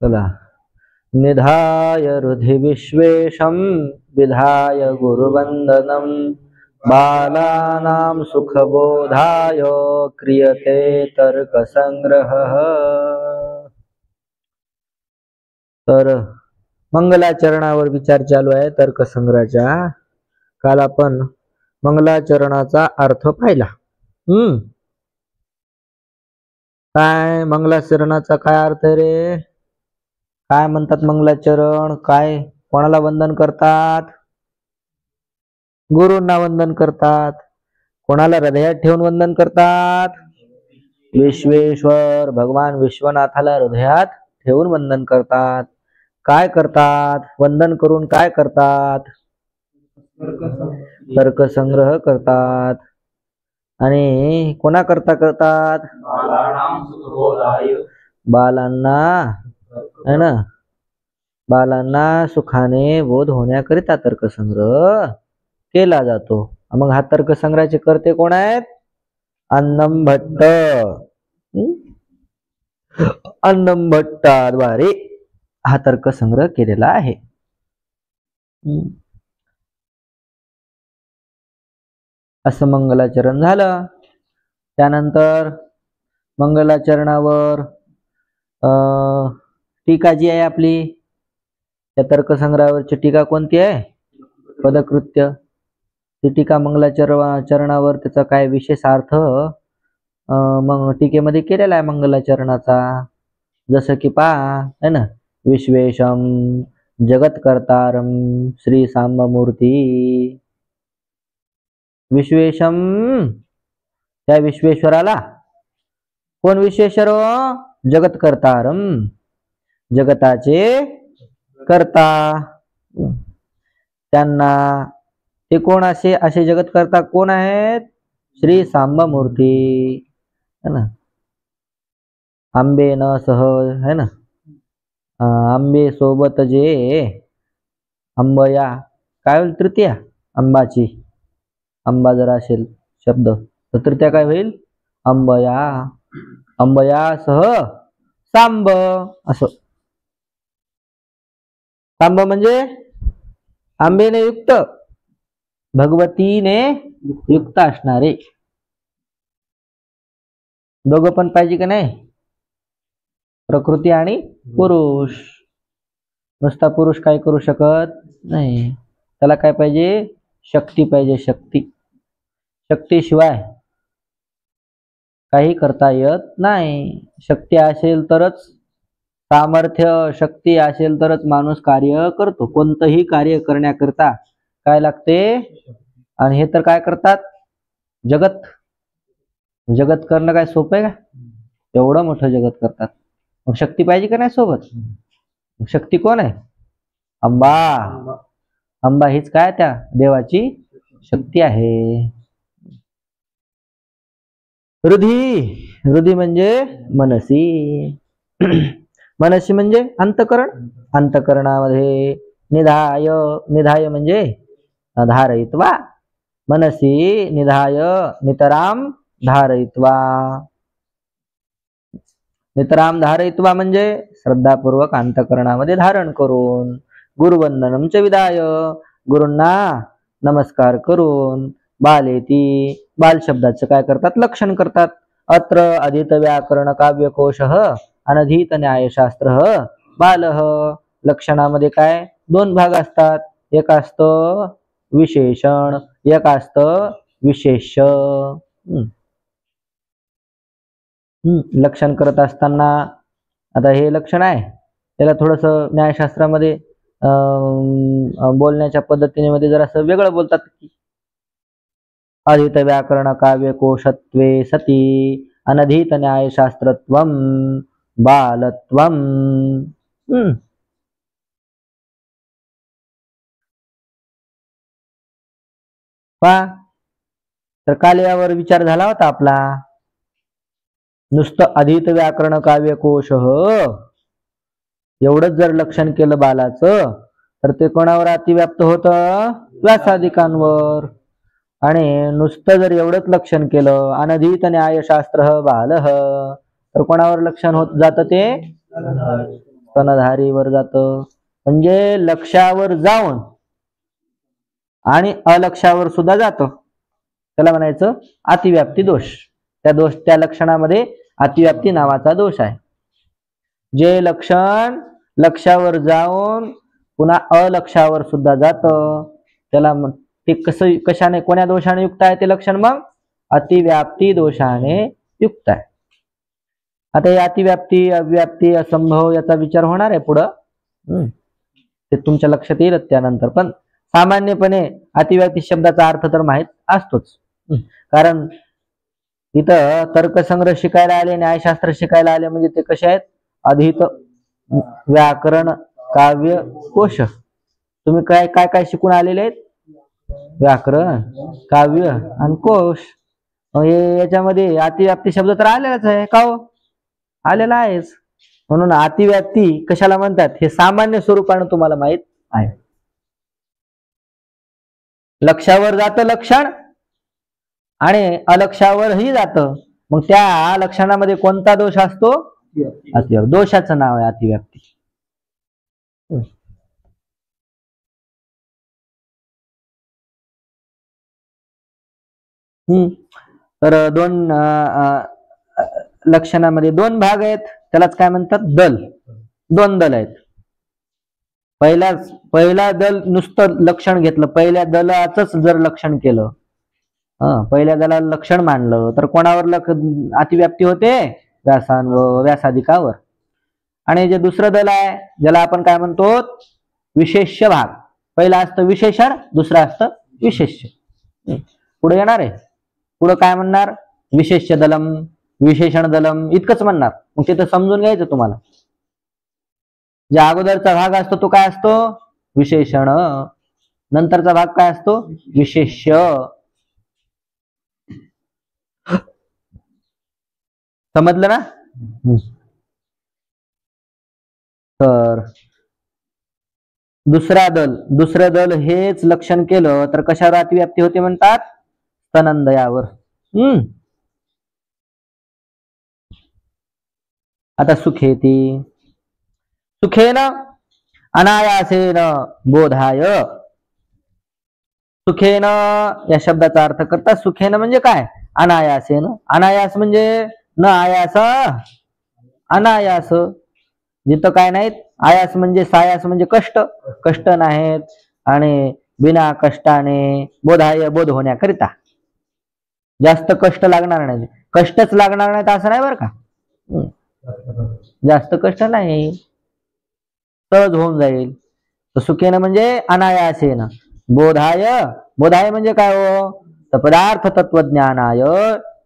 चला. निधाय हृदि विश्वेशं विधाय गुरुवंदनम बालानां सुखबोधाय क्रियते तर्कसंग्रहः. तर मंगलाचरणावर विचार चालू आहे तर्कसंग्रहाच्या. काल आपण मंगलाचरणाचा अर्थ पाहिला. काय मंगलाचरणाचा काय अर्थ आहे रे? काय म्हणतात मंगलाचरण? काय कोणाला वंदन करतात? गुरूंना वंदन करतात. कोणाला हृदयात ठेवून वंदन करतात? विश्वेश्वर भगवान विश्वनाथाला हृदयात ठेवून वंदन करतात. काय करतात? वंदन करून काय करतात? तर्कसंग्रह करतात. आणि कोणाकरता करतात? बालांना, है ना, बालांना सुखाने बोध होण्याकरिता तर्कसंग्रह केला जातो. मग हा तर्कसंग्रहाचे कर्ते कोण आहेत? अन्नम भट्ट. अन्नम भट्टाद्वारे हा तर्कसंग्रह केलेला आहे. असं मंगलाचरण झालं. त्यानंतर मंगलाचरणावर टीका जी आहे आपली, त्या तर्कसंग्रहावरची टीका कोणती आहे? पदकृत्य. ती टीका मंगलाचरणावर त्याचा काय विशेष अर्थ मग टीकेमध्ये केलेला आहे मंगलाचरणाचा. जसं की पहा, है ना, विश्वेशम जगत्कर्तारम श्री सांबमूर्ती. विश्वेशम, त्या विश्वेश्वराला कोण विश्वेश्वर? जगत्कर्तारम, जगताचे कर्ता. त्यांना ते कोण असे जगत्कर्ता कोण आहेत? श्री सांबमूर्ती, है ना. आंबे न सह, है ना, आंबे सोबत जे अंबया, काय होईल तृतीया? अंबाची. अंबा जर असेल शब्द तर तृतीया काय होईल? अंबया. अंबया सह सांब. असं. सांब म्हणजे आंबेने युक्त, भगवतीने युक्त असणारे. दोघं पण पाहिजे का नाही? प्रकृती आणि पुरुष. नुसता पुरुष काय करू शकत नाही. त्याला काय पाहिजे? शक्ती पाहिजे. शक्ती. शक्तीशिवाय काही करता येत नाही. शक्ती असेल तरच, सामर्थ्य शक्ती असेल तरच माणूस कार्य करतो. कोणतंही कार्य करण्याकरता काय लागते? आणि हे तर काय करतात? जगत. जगत करणं काय सोपं आहे का? एवढं मोठं जगत करतात. मग शक्ती पाहिजे का नाही सोबत? शक्ती कोण आहे? अंबा. अंबा हीच काय? त्या देवाची शक्ती आहे. हृदी. हृदी म्हणजे मनसी. मनसी म्हणजे अंतकरण. अंतकरणामध्ये निधाय. निधाय म्हणजे धारयित्वा. मनसी निधाय नितराम धारयित्वा. नितराम धारयित्वा म्हणजे श्रद्धापूर्वक अंतकरणामध्ये धारण करून. गुरुवंदनम च विधाय, गुरूंना नमस्कार करून. बालेती, बाल शब्दाचं काय करतात? लक्षण करतात. अत्र अधीत व्याकरण काव्यकोश अनधीत न्यायशास्त्र बालः. लक्षणामध्ये काय? दोन भाग असतात. एक असतं विशेषण, एक असतं विशेष्य. लक्षण करत असताना आता हे लक्षण आहे, त्याला थोडस न्यायशास्त्रामध्ये बोलण्याच्या पद्धतीने जरासं वेगळं बोलतात. अधीत व्याकरण काव्य कोशत्वे सती अनधीत न्यायशास्त्रत्वम बालत्वम. तर काल यावर विचार झाला होता आपला. नुसतं अधीत व्याकरण काव्य कोश एवढंच जर लक्षण केलं बालाचं तर ते कोणावर अतिव्याप्त होतं? व्यासादिकांवर. आणि नुसतं जर एवढंच लक्षण केलं अनधीत न्यायशास्त्र बालः तर कोणावर लक्षण होत जातं? ते स्तनधारीवर जातं, म्हणजे लक्षावर जाऊन आणि अलक्षावर सुद्धा जातं, त्याला म्हणायचं अतिव्याप्ती दोष. त्या लक्षणामध्ये अतिव्याप्ती नावाचा दोष आहे. जे लक्षण लक्षावर जाऊन पुन्हा अलक्षावर सुद्धा जातं, त्याला ते कशाने कोण्या दोषाने युक्त आहे ते लक्षण? मग अतिव्याप्ती दोषाने युक्त आहे. आता हे अतिव्याप्ती, अव्याप्ती, असंभव याचा विचार होणार आहे पुढं, ते तुमच्या लक्षात येईल त्यानंतर. पण सामान्यपणे अतिव्याप्ती शब्दाचा अर्थ तर माहित असतोच, कारण इथं तर्कसंग्रह शिकायला आले, न्यायशास्त्र शिकायला आले, म्हणजे ते कसे आहेत? अधिक व्याकरण, काव्य, कोश. तुम्ही काय काय काय शिकून आलेले आहेत? व्याकरण, काव्य आणि कोश. याच्यामध्ये अतिव्याप्ती शब्द तर आलेलाच आहे का हो? आलेला आहेच. म्हणून अतिव्याप्ती कशाला म्हणतात हे सामान्य स्वरूपाने तुम्हाला माहित आहे. लक्षावर जातं लक्षण आणि अलक्षावरही जातं, मग त्या लक्षणामध्ये कोणता दोष असतो? अतिव्याप्ती. दोषाचं नाव आहे अतिव्याप्ती. तर दोन लक्षणामध्ये दोन भाग आहेत, त्यालाच काय म्हणतात? दल. दोन दल आहेत. पहिला दल नुसतं लक्षण घेतलं, पहिल्या दलाच जर लक्षण केलं, पहिल्या दलाला लक्षण मानलं, तर कोणावर अतिव्याप्ती होते? व्यासाधिकावर. आणि जे दुसरं दल आहे ज्याला आपण काय म्हणतो? विशेष्य भाग. पहिला असतं विशेषण, दुसरं असतं विशेष्य. पुढे येणार आहे, पुढं काय म्हणणार? विशेष्य दलम, विशेषण दलम, इतकंच म्हणणार. मग तिथं समजून घ्यायचं तुम्हाला. जे अगोदरचा भाग असतो तो काय असतो? विशेषण. नंतरचा भाग काय असतो? विशेष्य. समजलं ना? तर दुसरं दल हेच लक्षण केलं तर कशावर अतिव्याप्ती होते म्हणतात? स्तनंदयावर. आता सुखेती. सुखेन अनायासेन बोधाय. सुखेन या शब्दाचा अर्थ करता सुखेन म्हणजे काय? अनायासेन. अनायास म्हणजे न आयास, अनायास. जिथं काय नाहीत. आयास म्हणजे सायास म्हणजे कष्ट, कष्ट नाहीत. आणि बिना कष्टाने बोधाय, बोध होण्याकरिता. जास्त कष्ट लागणार नाही, कष्टच लागणार नाहीत असं नाही बरं का. जास्त कष्ट नाही, सहज होऊन जाईल. तर सुखेन म्हणजे अनायासेन. बोधाय, बोधाय म्हणजे काय हो? तर पदार्थ तत्वज्ञानाय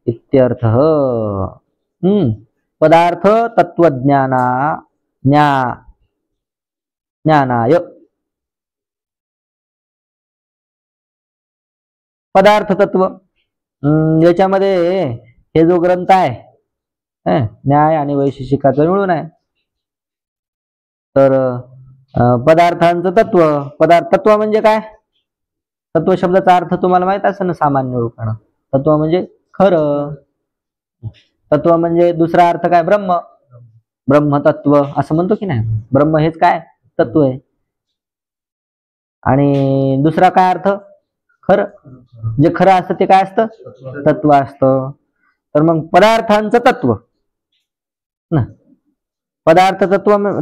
इत्यर्थ. पदार्थ ज्ञानाय. पदार्थ तत्व याच्यामध्ये हे जो ग्रंथ आहे न्याय आणि वैशेषिकाचं मिळून आहे. तर पदार्थांचं तत्व. तत्व म्हणजे काय? तत्व शब्दाचा अर्थ तुम्हाला माहित असेल ना सामान्य रूपानं. तत्व म्हणजे खरं. तत्व म्हणजे दुसरा अर्थ काय? ब्रह्म. ब्रह्मतत्व असं म्हणतो की नाही? ब्रह्म हेच काय? तत्व आहे. आणि दुसरा काय अर्थ? खरं. जे खरं असतं ते काय असतं? तत्व असतं. तर मग पदार्थांचं तत्व ना, पदार्थ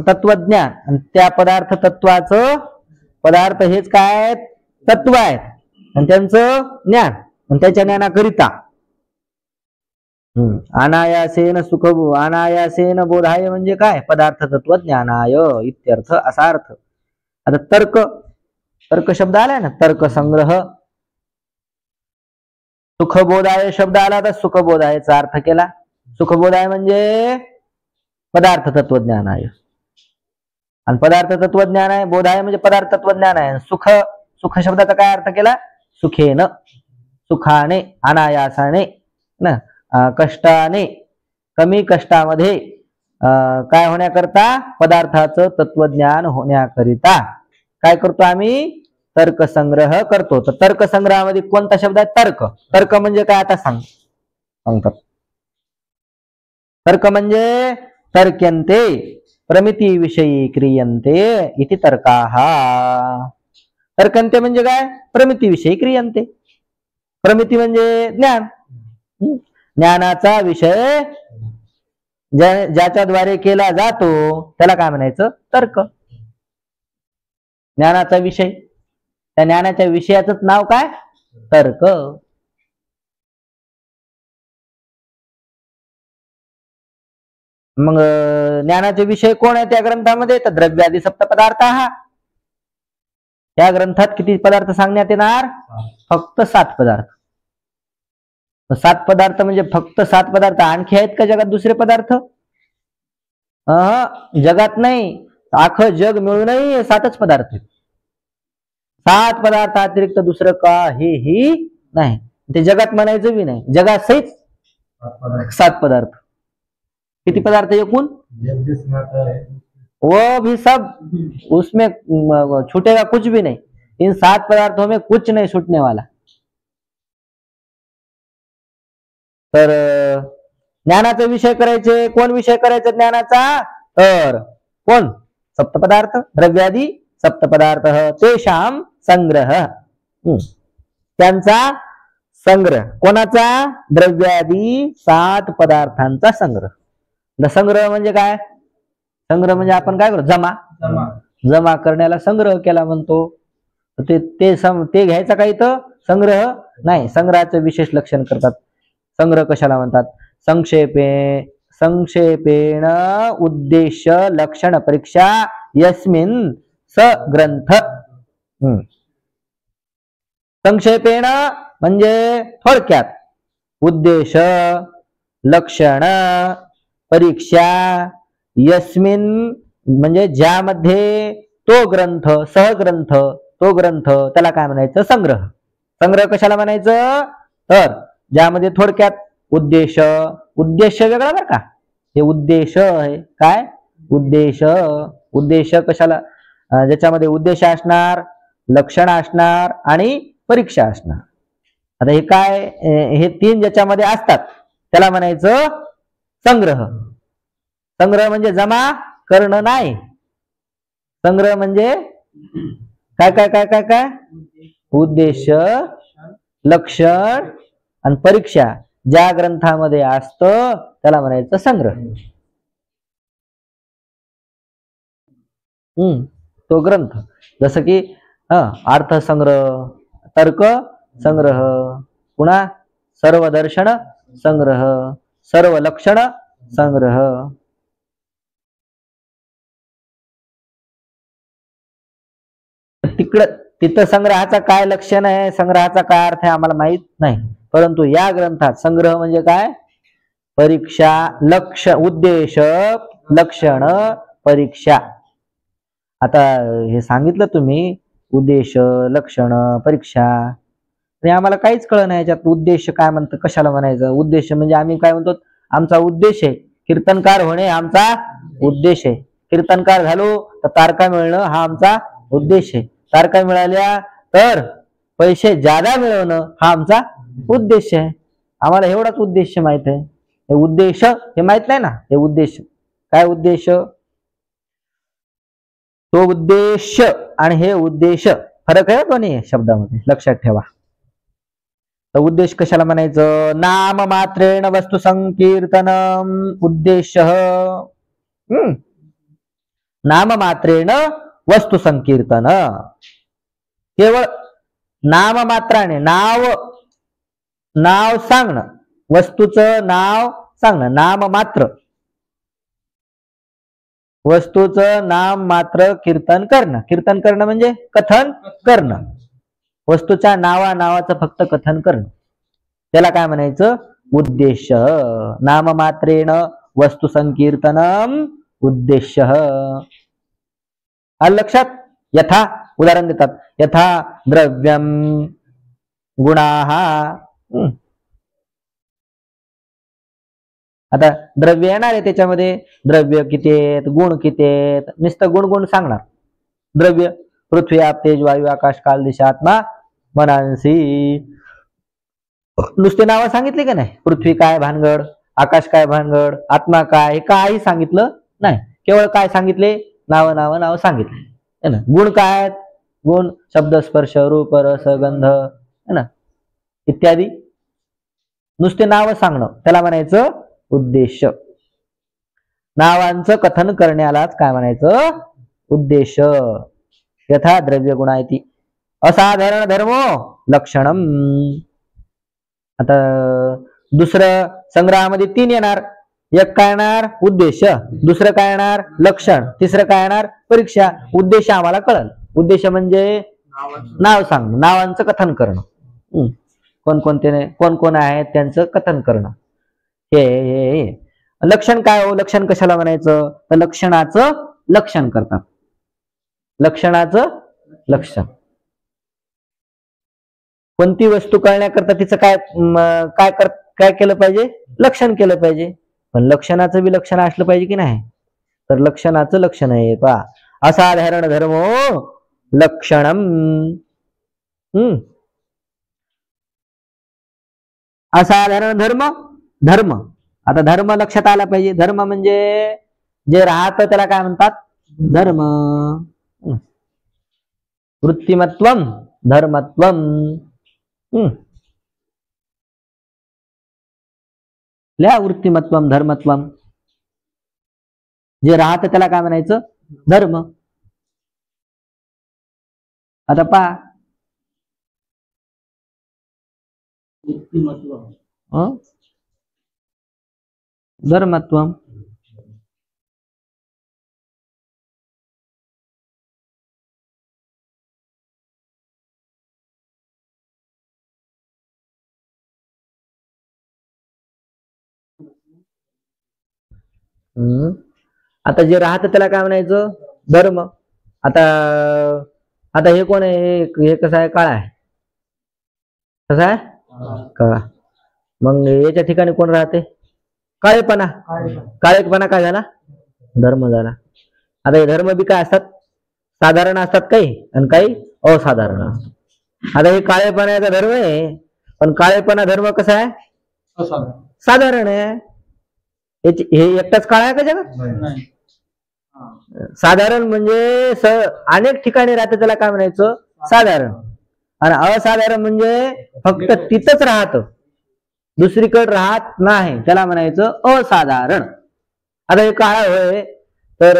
तत्वज्ञान. आणि त्या पदार्थ तत्वाचं, पदार्थ हेच काय? तत्व आहेत. आणि त्यांचं ज्ञान, आणि त्याच्या ज्ञानाकरिता अनायासेन अनायासेन बोधाय म्हणजे काय? पदार्थ तत्व ज्ञानाय इत्यर्थ, असा अर्थ. आता तर्क शब्द आलाय ना, तर्क संग्रह. सुखबोधाय शब्द आला तर सुखबोधायचा अर्थ केला. सुखबोधाय म्हणजे पदार्थ तत्वज्ञान आहे. आणि पदार्थ तत्वज्ञान आहे. बोधाय म्हणजे पदार्थ तत्वज्ञान आहे. सुख शब्दाचा काय अर्थ केला? सुखेन, सुखाने, अनायासाने ना, कष्टाने, कमी कष्टामध्ये काय होण्याकरता? पदार्थाचं तत्वज्ञान होण्याकरिता काय करतो आम्ही? तर्कसंग्रह करतो. तर तर्कसंग्रहामध्ये कोणता शब्द आहे? तर्क. तर्क म्हणजे काय आता सांगतात. तर्क म्हणजे तर्क्यंते. प्रमिती विषयी क्रियन्ते इति तर्काः. तर्कन्ते म्हणजे काय? प्रमिती विषयी क्रियन्ते. प्रमिती म्हणजे ज्ञान. ज्ञानाचा विषय ज्याच्याद्वारे केला जातो त्याला काय म्हणायचं? तर्क. ज्ञानाचा विषय, त्या ज्ञानाच्या विषयाचं नाव काय? तर्क. मग ज्ञानाचे विषय कोण आहे त्या ग्रंथामध्ये? तर द्रव्यादी सप्तपदार्थ. त्या ग्रंथात किती पदार्थ सांगण्यात येणार? फक्त 7 पदार्थ. 7 पदार्थ म्हणजे फक्त 7 पदार्थ. आणखी आहेत का जगात दुसरे पदार्थ? जगात नाही, अख्खं जग मिळूनही 7च पदार्थ आहेत. 7 पदार्थ अतिरिक्त दुसरं काहीही नाही. ते जगात म्हणायचं बी नाही. जगात सहित 7 पदार्थ. किती पदार्थ एकूण? वो भी सब, उसमें छूटेगा कुछ भी नहीं. इन 7 पदार्थों में कुछ नहीं छूटने वाला. तर ज्ञानाचा विषय करायचे. कोण विषय करायचा ज्ञानाचा? तर कोण? सप्तपदार्थ, द्रव्यादी सप्तपदार्थ, तेषां संग्रह. त्यांचा संग्रह. कोणाचा? द्रव्यादी 7 पदार्थांचा संग्रह. संग्रह म्हणजे काय? संग्रह म्हणजे आपण काय करतो? जमा करण्याला संग्रह केला म्हणतो. ते घ्यायचा काही तर संग्रह नाही. संग्रहाचं विशेष लक्षण करतात. संग्रह कशाला म्हणतात? संक्षेपेण उद्देश्य लक्षण परीक्षा यस्मिन् स ग्रंथ. संक्षेपेण म्हणजे थोडक्यात, उद्देश, लक्षण, परीक्षा, यस्मिन म्हणजे ज्यामध्ये, तो ग्रंथ, सहग्रंथ, तो ग्रंथ, त्याला काय म्हणायचं? संग्रह. संग्रह कशाला म्हणायचं? तर ज्यामध्ये थोडक्यात उद्देश. उद्देश वेगळा बरं का, हे उद्देश आहे. काय? उद्देश. उद्देश कशाला? ज्याच्यामध्ये उद्देश असणार, लक्षण असणार आणि परीक्षा असणार. आता हे काय? हे 3 ज्याच्यामध्ये असतात त्याला म्हणायचं संग्रह. संग्रह म्हणजे जमा करणं नाही. संग्रह म्हणजे काय काय काय काय काय? उद्देश, लक्षण आणि परीक्षा ज्या ग्रंथामध्ये असतं त्याला म्हणायचं संग्रह. तो ग्रंथ. जसं की अर्थ संग्रह, तर्क संग्रह, पुन्हा सर्व दर्शन संग्रह, सर्व लक्षण संग्रह. तिथं संग्रहाचा काय लक्षण आहे, संग्रहाचा काय अर्थ आहे आम्हाला माहित नाही. परंतु या ग्रंथात संग्रह म्हणजे काय? परीक्षा, लक्ष, उद्देश, लक्षण, परीक्षा. आता हे सांगितलं तुम्ही, उद्देश, लक्षण, परीक्षा, आणि आम्हाला काहीच कळलं नाही याच्यात उद्देश काय म्हणतं, कशाला म्हणायचं. उद्देश म्हणजे आम्ही काय म्हणतो? आमचा उद्देश आहे कीर्तनकार होणे, आमचा उद्देश आहे. कीर्तनकार झालो तर तारका मिळणं हा आमचा उद्देश आहे. तारका मिळाल्या तर पैसे जादा मिळवणं हा आमचा उद्देश आहे. आम्हाला एवढाच उद्देश माहित आहे. हे उद्देश हे माहित नाही ना. हे उद्देश काय? उद्देश, तो उद्देश आणि हे उद्देश फरक आहे दोन्ही शब्दामध्ये, लक्षात ठेवा. तर उद्देश कशाला म्हणायचं? नाम मात्रेण वस्तु संकीर्तनम उद्देश. नाम मात्रेण वस्तु संकीर्तन. केवळ नाम मात्राने, नाव सांगणं, वस्तूचं नाव सांगणं. नाम मात्र, वस्तूचं नाम मात्र कीर्तन करणं. कीर्तन करणं म्हणजे कथन करणं. वस्तूच्या नावाचं फक्त कथन करणं, त्याला काय म्हणायचं? उद्देश. नाम मात्रेण वस्तु संकीर्तनम उद्देश. लक्षात. यथा उदाहरण देतात, यथा द्रव्यम गुणाः. आता द्रव्य येणार आहे, त्याच्यामध्ये द्रव्य किती आहेत, गुण किती आहेत, नुसतं गुण सांगणार. द्रव्य पृथ्वी, आप, तेज, वायू, आकाश, काल, दिशा, आत्मा, मनांसी. नुसते नावं सांगितली का नाही? पृथ्वी काय भानगड, आकाश काय भानगड, आत्मा काय, हे काही सांगितलं नाही. केवळ काय सांगितले? नाव नाव नाव सांगितले है ना. गुण काय आहेत? गुण शब्द स्पर्श रूप रस गंध है ना इत्यादी. नुसते नाव सांगणं त्याला म्हणायचं उद्देश. नावांचं कथन करण्यालाच काय म्हणायचं? उद्देश. यथा द्रव्य गुणायती असाधारण धर्मो लक्षणम. आता दुसरं संग्रहामध्ये 3 येणार. एक काय येणार? उद्देश. दुसरं काय येणार? लक्षण. तिसरं काय येणार? परीक्षा. उद्देश आम्हाला कळल. उद्देश म्हणजे नाव सांग, नावांचं कथन करणं. कोण कोण आहेत त्यांचं कथन करणं. हे लक्षण काय हो? लक्षण कशाला म्हणायचं? तर लक्षणाचं लक्षण करतात. लक्षणाचं लक्षण. कोणती वस्तू कळण्याकरता तिचं काय केलं पाहिजे? लक्षण केलं पाहिजे. पण लक्षणाचं बी लक्षण असलं पाहिजे की नाही? तर लक्षणाचं लक्षण आहे पहा. असाधारण धर्मो लक्षणम. असाधारण धर्म. धर्म आता धर्म लक्षात आला पाहिजे. धर्म म्हणजे जे राहतं त्याला काय म्हणतात? धर्म. वृत्तिमत्वम धर्मत्वम. लिहा वृत्तिमत्वम धर्मत्वम. जे राहतं त्याला काय म्हणायचं? धर्म. आता पहा धर्मत्वम. आता जे राहतं त्याला काय म्हणायचं? धर्म. आता हे कोण आहे? हे कसं आहे? काळा आहे. कसं आहे? काळा. मग याच्या ठिकाणी कोण राहते? काळेपणा. काळेपणा काय झाला? धर्म झाला. आता हे धर्म बी काय असतात? साधारण असतात काही आणि काही असाधारण असतात. आता हे काळेपणाचा धर्म आहे, पण काळेपणा धर्म कसा आहे? साधारण आहे. हे एकटाच काळा आहे का जगात? साधारण म्हणजे अनेक ठिकाणी राहतं त्याला काय म्हणायचं? साधारण. आणि असाधारण म्हणजे फक्त तिथंच राहतं, दुसरीकडे राहत नाही, त्याला म्हणायचं असाधारण. आता हे काळा होय तर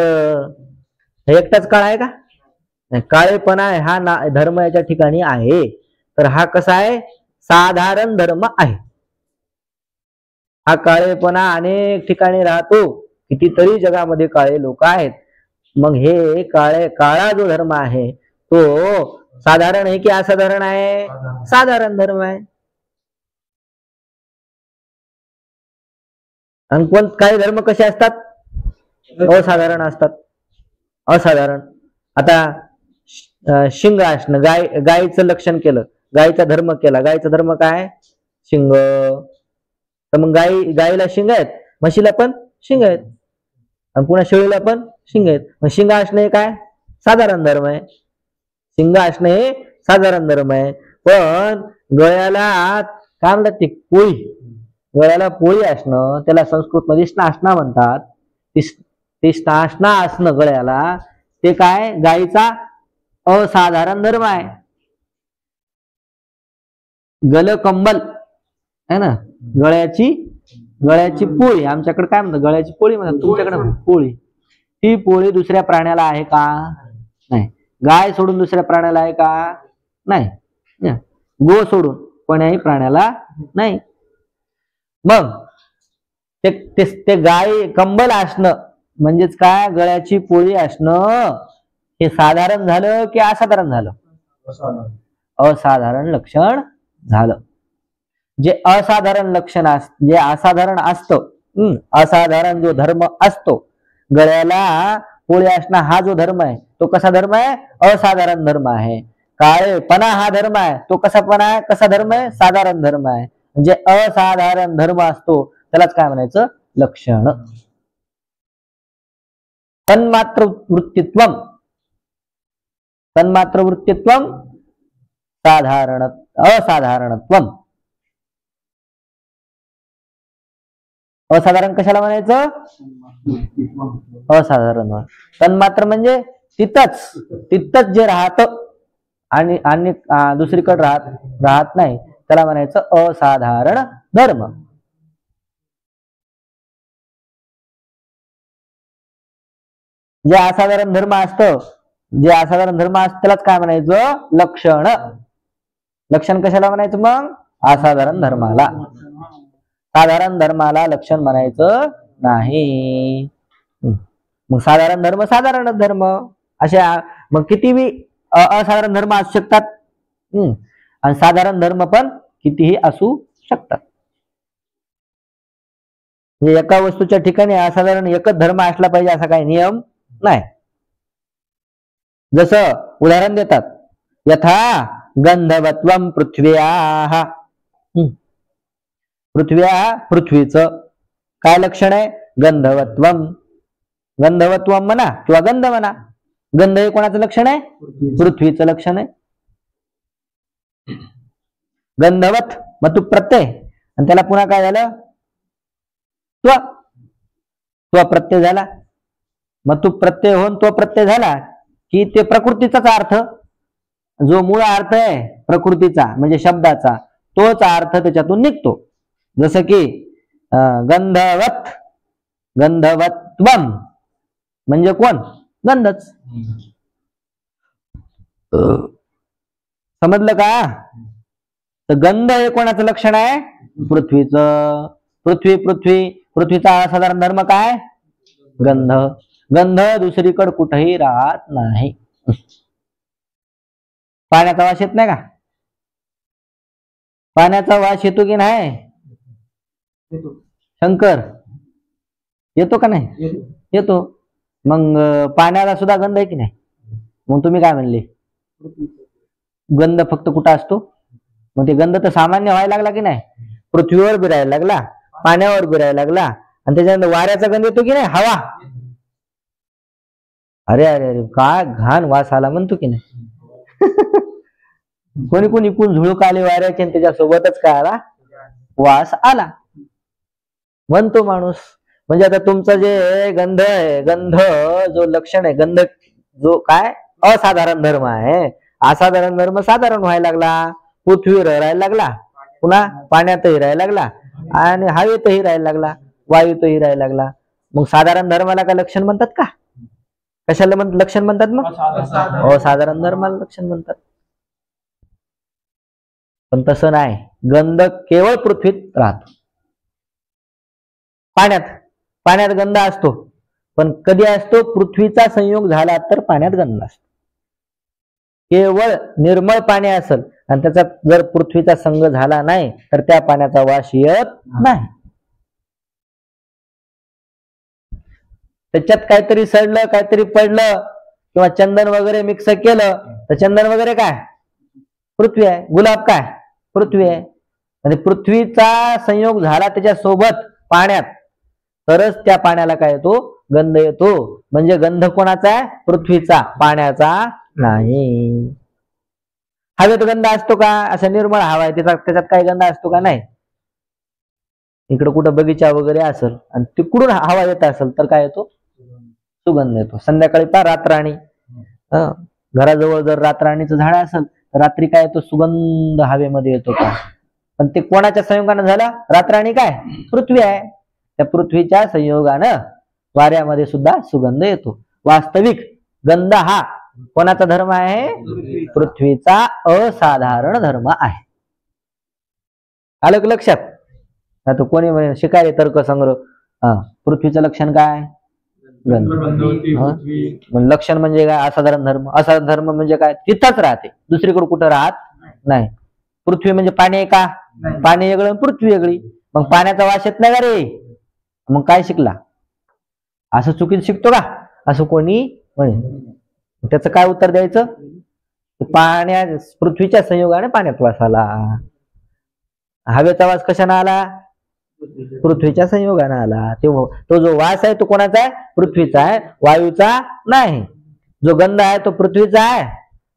हे एकटाच काळा आहे का? काळेपणा हा धर्म याच्या ठिकाणी आहे. तर हा कसा आहे? साधारण धर्म आहे. हा काळेपणा अनेक ठिकाणी राहतो. कितीतरी जगामध्ये काळे लोक आहेत. मग हे काळा जो धर्म आहे तो साधारण आहे की असाधारण आहे? साधारण धर्म आहे. आणि काही धर्म कसे असतात? असाधारण असतात. असाधारण. आता शिंग असणं, गायीचं लक्षण केलं, गायीचा धर्म केला. गायीचा धर्म काय? शिंग. तर मग गायीला शिंग आहेत, म्हशीला पण शिंग आहेत, आणि पुन्हा शेळीला पण शिंग आहेत. मग शिंग असणे काय? साधारण धर्म आहे. शिंग असणे हे साधारण धर्म आहे. पण गळ्याला काय म्हणतात ते? पोळी. गळ्याला पोळी असणं त्याला संस्कृत मध्ये स्नासना म्हणतात. ती स्नासना असणं गळ्याला ते काय? गायीचा असाधारण धर्म आहे. गल कंबल है ना, गळ्याची पोळी. आमच्याकडे काय म्हणतात? गळ्याची पोळी म्हणतात. तुमच्याकडे पोळी. ती पोळी दुसऱ्या प्राण्याला आहे का? नाही. गाय सोडून दुसऱ्या प्राण्याला आहे का? नाही. गो सोडून कोण्याही प्राण्याला नाही. मग ते गाय कंबल असणं म्हणजेच काय? गळ्याची पोळी असणं हे साधारण झालं की असाधारण झालं? असाधारण लक्षण झालं. जे असाधारण लक्षण जे असाधारण असतं, असाधारण जो धर्म असतो, गळ्याला पोळी असणं हा जो धर्म आहे तो कसा धर्म आहे? असाधारण धर्म आहे. काळेपणा हा धर्म आहे तो कसा धर्म आहे? साधारण धर्म आहे. म्हणजे असाधारण धर्म असतो त्यालाच काय म्हणायचं? लक्षण. तन्मात्र वृत्तित्वम. तन्मात्र वृत्तित्वम असाधारणत्वम. असाधारण कशाला म्हणायचं? असाधारण. तन्मात्र म्हणजे तिथंच जे राहत आणि दुसरीकडे राहत नाही, त्याला म्हणायचं असाधारण धर्म. जे असाधारण धर्म असतं त्यालाच काय म्हणायचं? लक्षण. लक्षण कशाला म्हणायचं मग? असाधारण धर्माला. साधारण धर्माला लक्षण म्हणायचं नाही. मग साधारण धर्म अशा मग किती बी असाधारण धर्म असू शकतात, आणि साधारण धर्म पण कितीही असू शकतात. म्हणजे एका वस्तूच्या ठिकाणी असाधारण एकच धर्म असला पाहिजे असा काही नियम नाही. जसं उदाहरण देतात, यथा गंधवत्वम पृथ्व्याः. पृथ्वीचं काय लक्षण आहे? गंधवत्वम. गंधवत्वम म्हणा किंवा गंध म्हणा. गंध हे कोणाचं लक्षण आहे? पृथ्वीचं लक्षण आहे. गंधवत मतु प्रत्यय, आणि त्याला पुन्हा काय झालं? त्व प्रत्यय झाला. मतु प्रत्यय होऊन तो प्रत्यय झाला की ते प्रकृतीचाच अर्थ, जो मूळ अर्थ आहे प्रकृतीचा म्हणजे शब्दाचा, तोच अर्थ त्याच्यातून निघतो. जसं की गंधवत्वम म्हणजे कोण? गंधच. समजलं का? तर गंध हे कोणाचं लक्षण आहे? पृथ्वीचं. पृथ्वीचा असाधारण धर्म काय? गंध. गंध दुसरीकडे कुठेही राहत नाही. पाण्याचा वास येत नाही का? पाण्याचा वास येतो की नाही? शंकर, येतो का नाही? येतो. मग पाण्याला सुद्धा गंध आहे की नाही? मग तुम्ही काय म्हणले? गंध फक्त कुठं असतो? मग ते गंध तर सामान्य व्हायला लागला की नाही? पृथ्वीवर बिरायला लागला, पाण्यावर बिरायला लागला, आणि त्याच्यानंतर वाऱ्याचा गंध येतो की नाही? हवा. अरे अरे अरे काय घाण वास आला म्हणतो की नाही? कोणी इकून झुळूक आले वाऱ्याचे, आणि त्याच्यासोबतच काय आला? वास आला म्हणतो माणूस. म्हणजे आता तुमचं जे गंध आहे, गंध जो लक्षण आहे, गंध जो काय असाधारण धर्म आहे, असाधारण धर्म साधारण व्हायला लागला. पृथ्वीवर राहायला लागला, पुन्हा पाण्यातही राहायला लागला, आणि हवेतही राहायला लागला, वायूतही राहायला लागला. मग साधारण धर्माला काय लक्षण म्हणतात का? कशाला लक्षण म्हणतात? मग असाधारण धर्माला लक्षण म्हणतात. पण तसं नाही. गंध केवळ पृथ्वीत राहतो. पाण्यात गंध असतो, पण कधी असतो? पृथ्वीचा संयोग झाला तर पाण्यात गंध असतो. केवळ निर्मळ पाणी असेल आणि त्याचा जर पृथ्वीचा संग झाला नाही तर त्या पाण्याचा वास येत नाही. त्याच्यात काहीतरी सडलं, काहीतरी पडलं, किंवा चंदन वगैरे मिक्स केलं तर चंदन वगैरे काय? पृथ्वी आहे. गुलाब काय? पृथ्वी आहे. आणि पृथ्वीचा संयोग झाला त्याच्या सोबत पाण्यात, तरच त्या पाण्याला काय येतो? गंध येतो. म्हणजे गंध कोणाचा आहे? पृथ्वीचा, पाण्याचा नाही. हवेत गंध असतो का? असं निर्मळ हवा आहे, त्याच्यात काही गंध असतो का? नाही. इकडे कुठं बगीचा वगैरे असेल आणि तिकडून हवा येत असेल तर काय येतो? सुगंध येतो. संध्याकाळी पहा रातराणी, घराजवळ जर रातराणीचं झाड असेल तर रात्री काय येतो? सुगंध हवेमध्ये येतो का? पण ते कोणाच्या संयोगानं झालं? रातराणी काय? पृथ्वी आहे. त्या पृथ्वीच्या संयोगानं वाऱ्यामध्ये सुद्धा सुगंध येतो. वास्तविक गंध हा कोणाचा धर्म आहे? पृथ्वीचा असाधारण धर्म आहे. आलं लक्षात? आता कोणी म्हणे शिकायला तर्कसंग्रह, पृथ्वीचं लक्षण काय? गंध. लक्षण म्हणजे काय? असाधारण धर्म. असाधारण धर्म म्हणजे काय? तिथंच राहते, दुसरीकडे कुठं राहत नाही. पृथ्वी म्हणजे पाणी आहे का? पाणी वेगळं, पृथ्वी वेगळी. मग पाण्याचा वास येत नाही का रे? मग काय शिकला? असं चुकीचं शिकतो का? असं कोणी म्हणे. त्याचं काय उत्तर द्यायचं? पृथ्वीच्या संयोगाने पाण्यात वास आला. हवेचा वास कशाने आला? पृथ्वीच्या संयोगाने आला. तो जो वास आहे तो कोणाचा आहे? पृथ्वीचा आहे, वायूचा नाही. जो गंध आहे तो पृथ्वीचा आहे,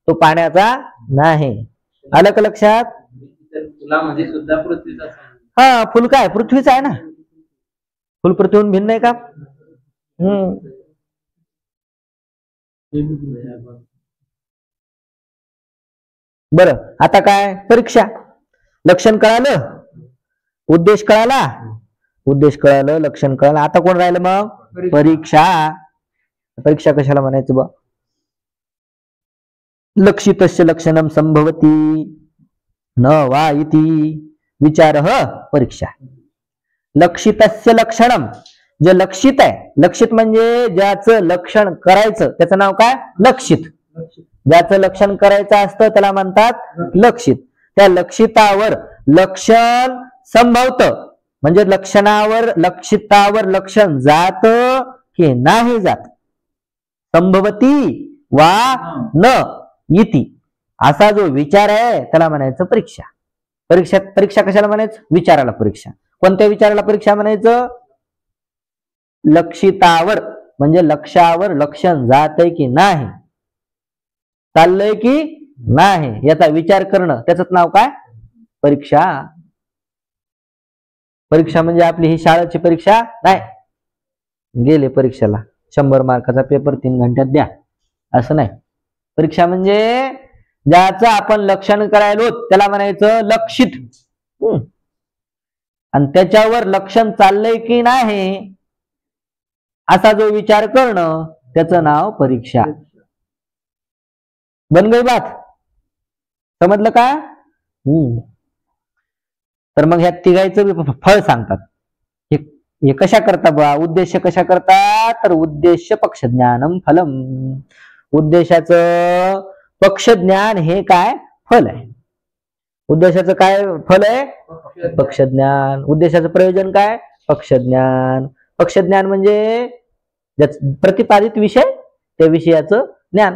तो पाण्याचा नाही. आलं का लक्षात? फुलामध्ये सुद्धा पृथ्वीचा. हा, फुल काय? पृथ्वीचा आहे ना. फुलपृथ्वीहून भिन्न आहे का? बरं, आता काय परीक्षा. लक्षण कळालं, उद्देश कळाला, उद्देश कळालं, लक्षण कळालं. आता कोण राहिलं मग? परीक्षा. परीक्षा कशाला म्हणायचं बा? लक्षितस्य लक्षणम संभवती न वा इति विचारः परीक्षा. लक्षितस्य लक्षणम, जे लक्षित आहे, लक्षित म्हणजे ज्याचं लक्षण करायचं त्याचं नाव काय? लक्षित. ज्याचं लक्षण करायचं असतं त्याला म्हणतात लक्षित. त्या लक्षितावर लक्षण संभवत म्हणजे लक्षणावर, लक्षितावर लक्षण जात की नाही जात. संभवती वा न इति असा जो विचार आहे त्याला म्हणायचं परीक्षा. परीक्षा, परीक्षा कशाला म्हणायचं? विचाराला परीक्षा. कोणत्या विचाराला परीक्षा म्हणायचं? लक्षितावर म्हणजे लक्षावर लक्षण जातंय की नाही, चाललंय की नाही याचा विचार करणं, त्याच नाव काय? परीक्षा. परीक्षा म्हणजे आपली ही शाळेची परीक्षा नाही, गेले परीक्षेला 100 मार्काचा पेपर 3 घंट्यात द्या असं नाही. परीक्षा म्हणजे ज्याचं आपण लक्षण करायलो त्याला म्हणायचं लक्षित. आणि त्याच्यावर लक्षण चाललंय की नाही असा जो विचार करणं त्याचं नाव परीक्षा. बन गई बात? समजलं का? तर मग ह्या तिघायचं फळ सांगतात. हे कशा करता बा? उद्देश कशा करतात? तर उद्देश पक्ष ज्ञानम फलम. उद्देशाचं पक्ष ज्ञान हे काय? फल आहे. उद्देशाचं काय फल आहे? पक्ष ज्ञान. उद्देशाचं प्रयोजन काय? पक्ष ज्ञान. पक्ष ज्ञान म्हणजे प्रतिपादित विषय त्या विषयाचं ज्ञान.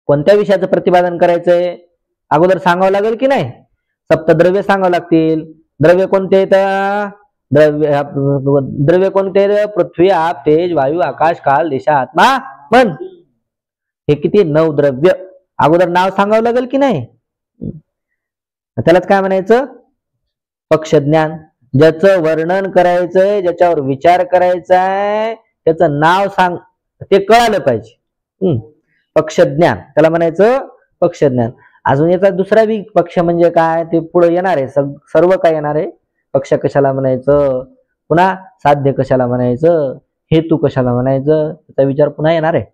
कोणत्या विषयाचं प्रतिपादन करायचंय अगोदर सांगावं लागेल की नाही? सप्तद्रव्य सांगावं लागतील. द्रव्य कोणते आहेत? द्रव्य कोणते? पृथ्वी, आप, तेज, वायू, आकाश, काल, दिशा, आत्मा, मन. हे किती? 9 द्रव्य. अगोदर नाव सांगावं लागेल की नाही? त्यालाच काय म्हणायचं? पक्ष ज्ञान. ज्याचं वर्णन करायचंय, ज्याच्यावर विचार करायचाय त्याचं नाव सांग, ते कळालं पाहिजे. पक्ष ज्ञान त्याला म्हणायचं पक्ष ज्ञान. अजून याचा दुसरा बी पक्ष म्हणजे काय ते पुढे येणार आहे. सर्व काय येणार आहे? पक्ष कशाला म्हणायचं, पुन्हा साध्य कशाला म्हणायचं, हेतू कशाला म्हणायचं त्याचा विचार पुन्हा येणार आहे.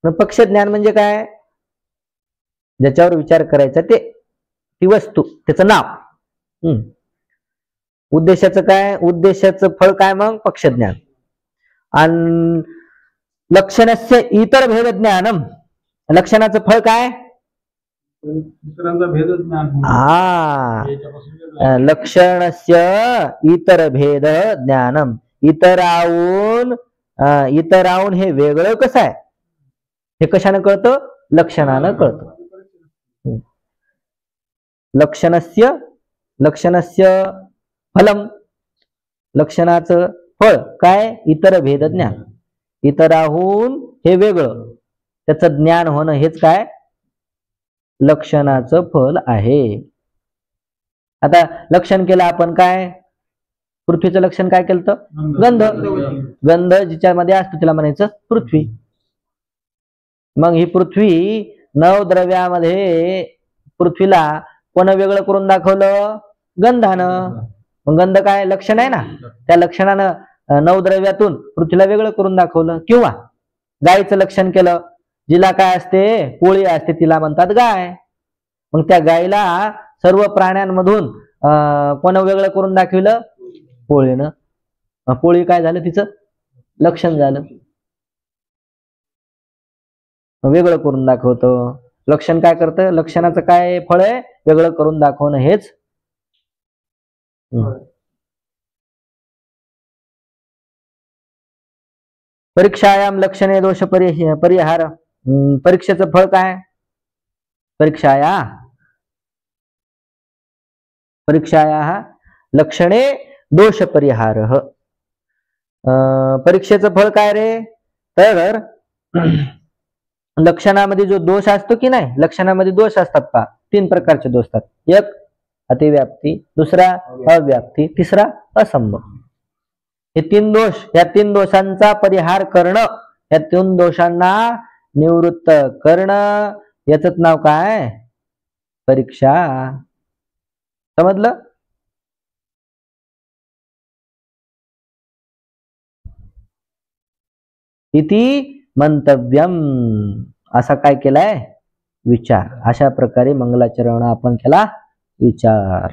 पण पक्ष ज्ञान म्हणजे काय? ज्याच्यावर विचार करायचा ते, ती वस्तू, त्याचं नाव. उद्देशाचं काय? उद्देशाचं फळ काय मग? पक्ष ज्ञान. आणि लक्षणस्य इतर भेद ज्ञानम. लक्षणाचं फळ काय? लक्षणस्य इतर भेद ज्ञानम. इतराहून हे वेगळं कसं आहे हे कशानं कळतं? लक्षणानं कळतं. लक्षणस्य फलम. लक्षणाचं फळ काय? इतर भेद ज्ञान. इतराहून हे वेगळं त्याचं ज्ञान होणं हेच काय? लक्षणाचं फल आहे. आता लक्षण केलं आपण काय? पृथ्वीचं लक्षण काय केलं? गंध. गंध जिच्यामध्ये असतो त्याला म्हणायचं पृथ्वी. मग ही पृथ्वी 9 द्रव्यामध्ये पृथ्वीला कोण वेगळं करून दाखवलं? गंधानं. मग गंध काय? लक्षण आहे ना. त्या लक्षणानं 9 द्रव्यातून पृथ्वीला वेगळं करून दाखवलं. किंवा गायीचं लक्षण केलं, जिला काय असते? पोळी असते, तिला म्हणतात गाय. मग त्या गायीला सर्व प्राण्यांमधून कोण वेगळं करून दाखविलं? पोळीनं. पोळी काय झालं? तिचं लक्षण झालं, वेगळं करून दाखवतं. लक्षण काय करतं? लक्षणाचं काय फळ आहे? वेगळं करून दाखवणं हेच. परीक्षायाम लक्षणे दोष परिहार. परीक्षेचं फळ काय? परीक्षाया लक्षणे दोष परिहार. परीक्षेचं फळ काय रे? तर लक्षणामध्ये जो दोष असतो की नाही, लक्षणामध्ये दोष असतात का? 3 प्रकारचे दोष असतात. एक अतिव्याप्ती, दुसरा अव्याप्ती, तिसरा असंभव. हे 3 दोष, या 3 दोषांचा परिहार करणं, या 3 दोषांना निवृत्त करणं, याच नाव काय? परीक्षा. समजलं? इति मंतव्यम, असा काय केलाय? विचार. अशा प्रकारे मंगलाचरण आपण केला विचार.